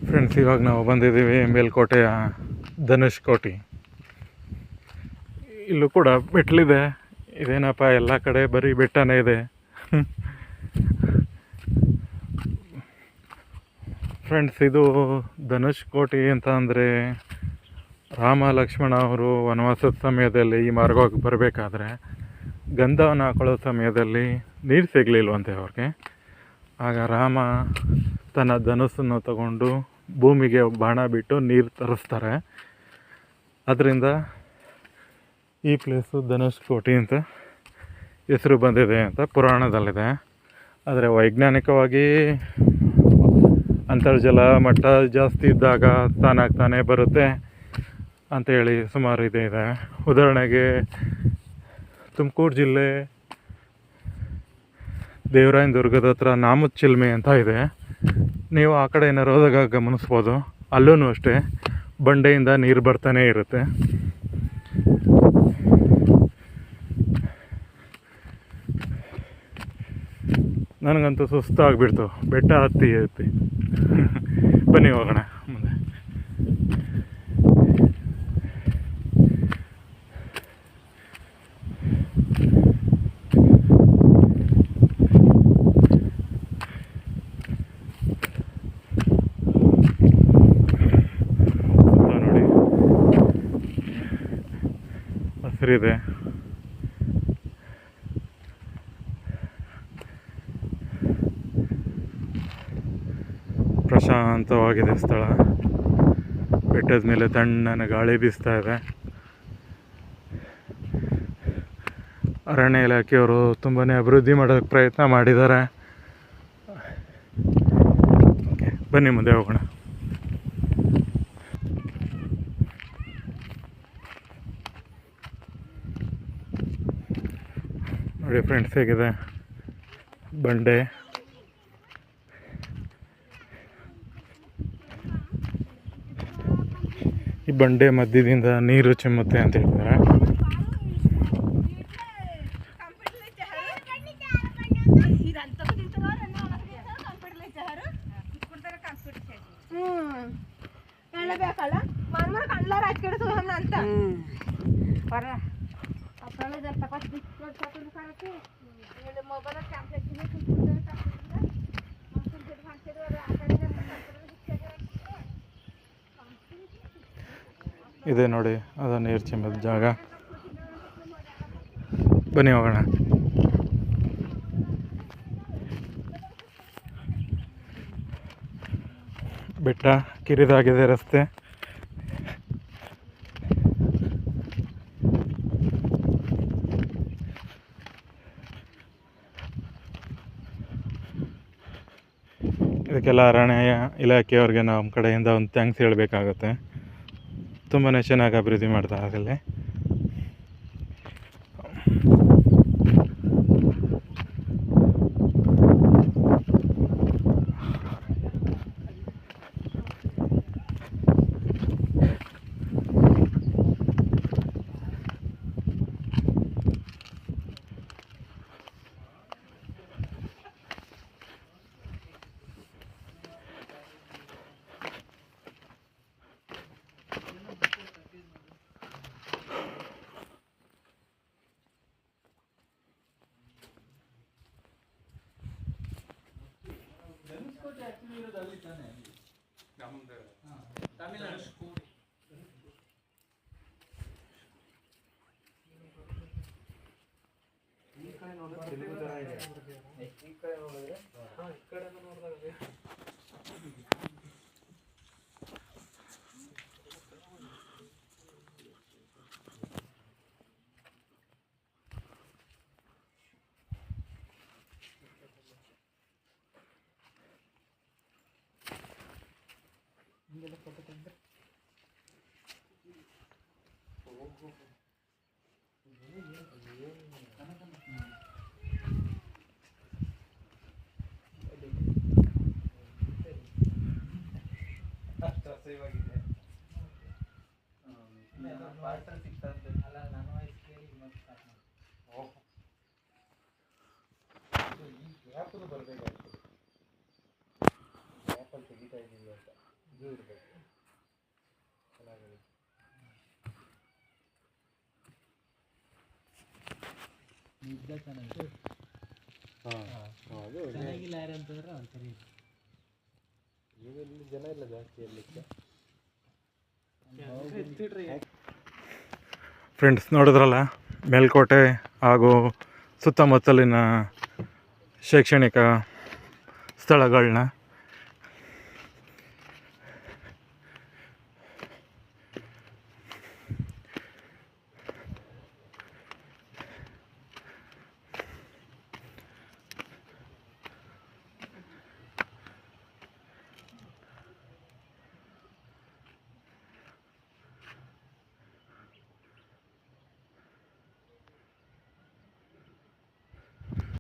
Friends, ಇವಾಗ ನಾವು ಬಂದಿದ್ದೀವಿ ಮೇಲ್ಕೋಟೆಯ ಧನುಷ್ ಕೋಟಿ. ಇಲ್ಲೂ ಕೂಡ ಮೆಟ್ಲಿದೆ. ಇದೇನಪ್ಪ, ಎಲ್ಲ ಕಡೆ ಬರೀ ಬೆಟ್ಟನೇ ಇದೆ. ಫ್ರೆಂಡ್ಸ್, ಇದು ಧನುಷ್ ಕೋಟಿ ಅಂತ ಅಂದರೆ ರಾಮ ಲಕ್ಷ್ಮಣ ಅವರು ವನವಾಸದ ಸಮಯದಲ್ಲಿ ಈ ಮಾರ್ಗವಾಗಿ ಬರಬೇಕಾದ್ರೆ ಗಂಧವನ್ನು ಹಾಕೊಳ್ಳೋ ಸಮಯದಲ್ಲಿ ನೀರು ಸಿಗಲಿಲ್ವಂತೆ ಅವ್ರಿಗೆ. ಆಗ ರಾಮ ತನ್ನ ಧನುಸ್ಸನ್ನು ತಗೊಂಡು ಭೂಮಿಗೆ ಬಾಣ ಬಿಟ್ಟು ನೀರು ತರಿಸ್ತಾರೆ. ಅದರಿಂದ ಈ ಪ್ಲೇಸು ಧನುಷ್ ಕೋಟಿ ಅಂತ ಹೆಸರು ಬಂದಿದೆ ಅಂತ ಪುರಾಣದಲ್ಲಿದೆ. ಆದರೆ ವೈಜ್ಞಾನಿಕವಾಗಿ ಅಂತರ್ಜಲ ಮಟ್ಟ ಜಾಸ್ತಿ ಇದ್ದಾಗ ತಾನೇ ಬರುತ್ತೆ ಅಂಥೇಳಿ ಸುಮಾರು ಇದೆ. ಉದಾಹರಣೆಗೆ ತುಮಕೂರು ಜಿಲ್ಲೆ ದೇವರಾಯನ ದುರ್ಗದ ಹತ್ರ ನಾಮುಚ್ಚಿಲ್ಮೆ ಅಂತ ಇದೆ. ನೀವು ಆ ಕಡೆ ಏನಾರು ಹೋದಾಗ ಗಮನಿಸ್ಬೋದು. ಅಲ್ಲೂ ಅಷ್ಟೇ ಬಂಡೆಯಿಂದ ನೀರು ಬರ್ತಾನೆ ಇರುತ್ತೆ. ನನಗಂತೂ ಸುಸ್ತಾಗ್ಬಿಡ್ತು ಬೆಟ್ಟ ಹತ್ತಿ ಬನ್ನಿ ಹೋಗೋಣ ಮುಂದೆ. ನೋಡಿ, ಹಸಿರಿದೆ. ಪ್ರಶಾಂತವಾಗಿದೆ ಸ್ಥಳ. ಬೆಟ್ಟದ ಮೇಲೆ ತಣ್ಣನೆ ಗಾಳಿ ಬೀಸ್ತಾ ಇದೆ. ಅರಣ್ಯ ಇಲಾಖೆಯವರು ತುಂಬಾ ಅಭಿವೃದ್ಧಿ ಮಾಡೋಕ್ಕೆ ಪ್ರಯತ್ನ ಮಾಡಿದ್ದಾರೆ. ಬನ್ನಿ ಮುಂದೆ ಹೋಗೋಣ. ನೋಡಿ ಫ್ರೆಂಡ್ಸ್, ಹೇಗಿದೆ ಬಂಡೆ. ಈ ಬಂಡೆ ಮಧ್ಯದಿಂದ ನೀರು ಚಿಮ್ಮುತ್ತೆ ಅಂತ ಹೇಳ್ತಾರೆ. ಇದೆ ನೋಡಿ, ಅದು ನೀರು ಚಿಮ್ಮದ ಜಾಗ. ಬನ್ನಿ ಹೋಗೋಣ. ಬೆಟ್ಟ ಕಿರಿದಾಗಿದೆ ರಸ್ತೆ. ಇದಕ್ಕೆಲ್ಲ ಅರಣ್ಯ ಇಲಾಖೆಯವ್ರಿಗೆ ನಮ್ಮ ಕಡೆಯಿಂದ ಒಂದು ಥ್ಯಾಂಕ್ಸ್ ಹೇಳಬೇಕಾಗುತ್ತೆ. ತುಂಬಾ ಚೆನ್ನಾಗಿ ಅಭಿವೃದ್ಧಿ ಮಾಡ್ತಾರೆ ಅಲ್ಲಿ. ಚೆನ್ನಾಗಿಲ್ಲ ಯಾರು ಅಂತಂದ್ರೆ ಅವ್ರು ಸರಿ ಇಲ್ಲಿ ಜನ ಇಲ್ಲ ಜಾಸ್ತಿ ಇರಲಿಕ್ಕೆ. ಫ್ರೆಂಡ್ಸ್ ನೋಡಿದ್ರಲ್ಲ ಮೇಲ್ಕೋಟೆ ಹಾಗೂ ಸುತ್ತಮುತ್ತಲಿನ ಶೈಕ್ಷಣಿಕ ಸ್ಥಳಗಳನ್ನ.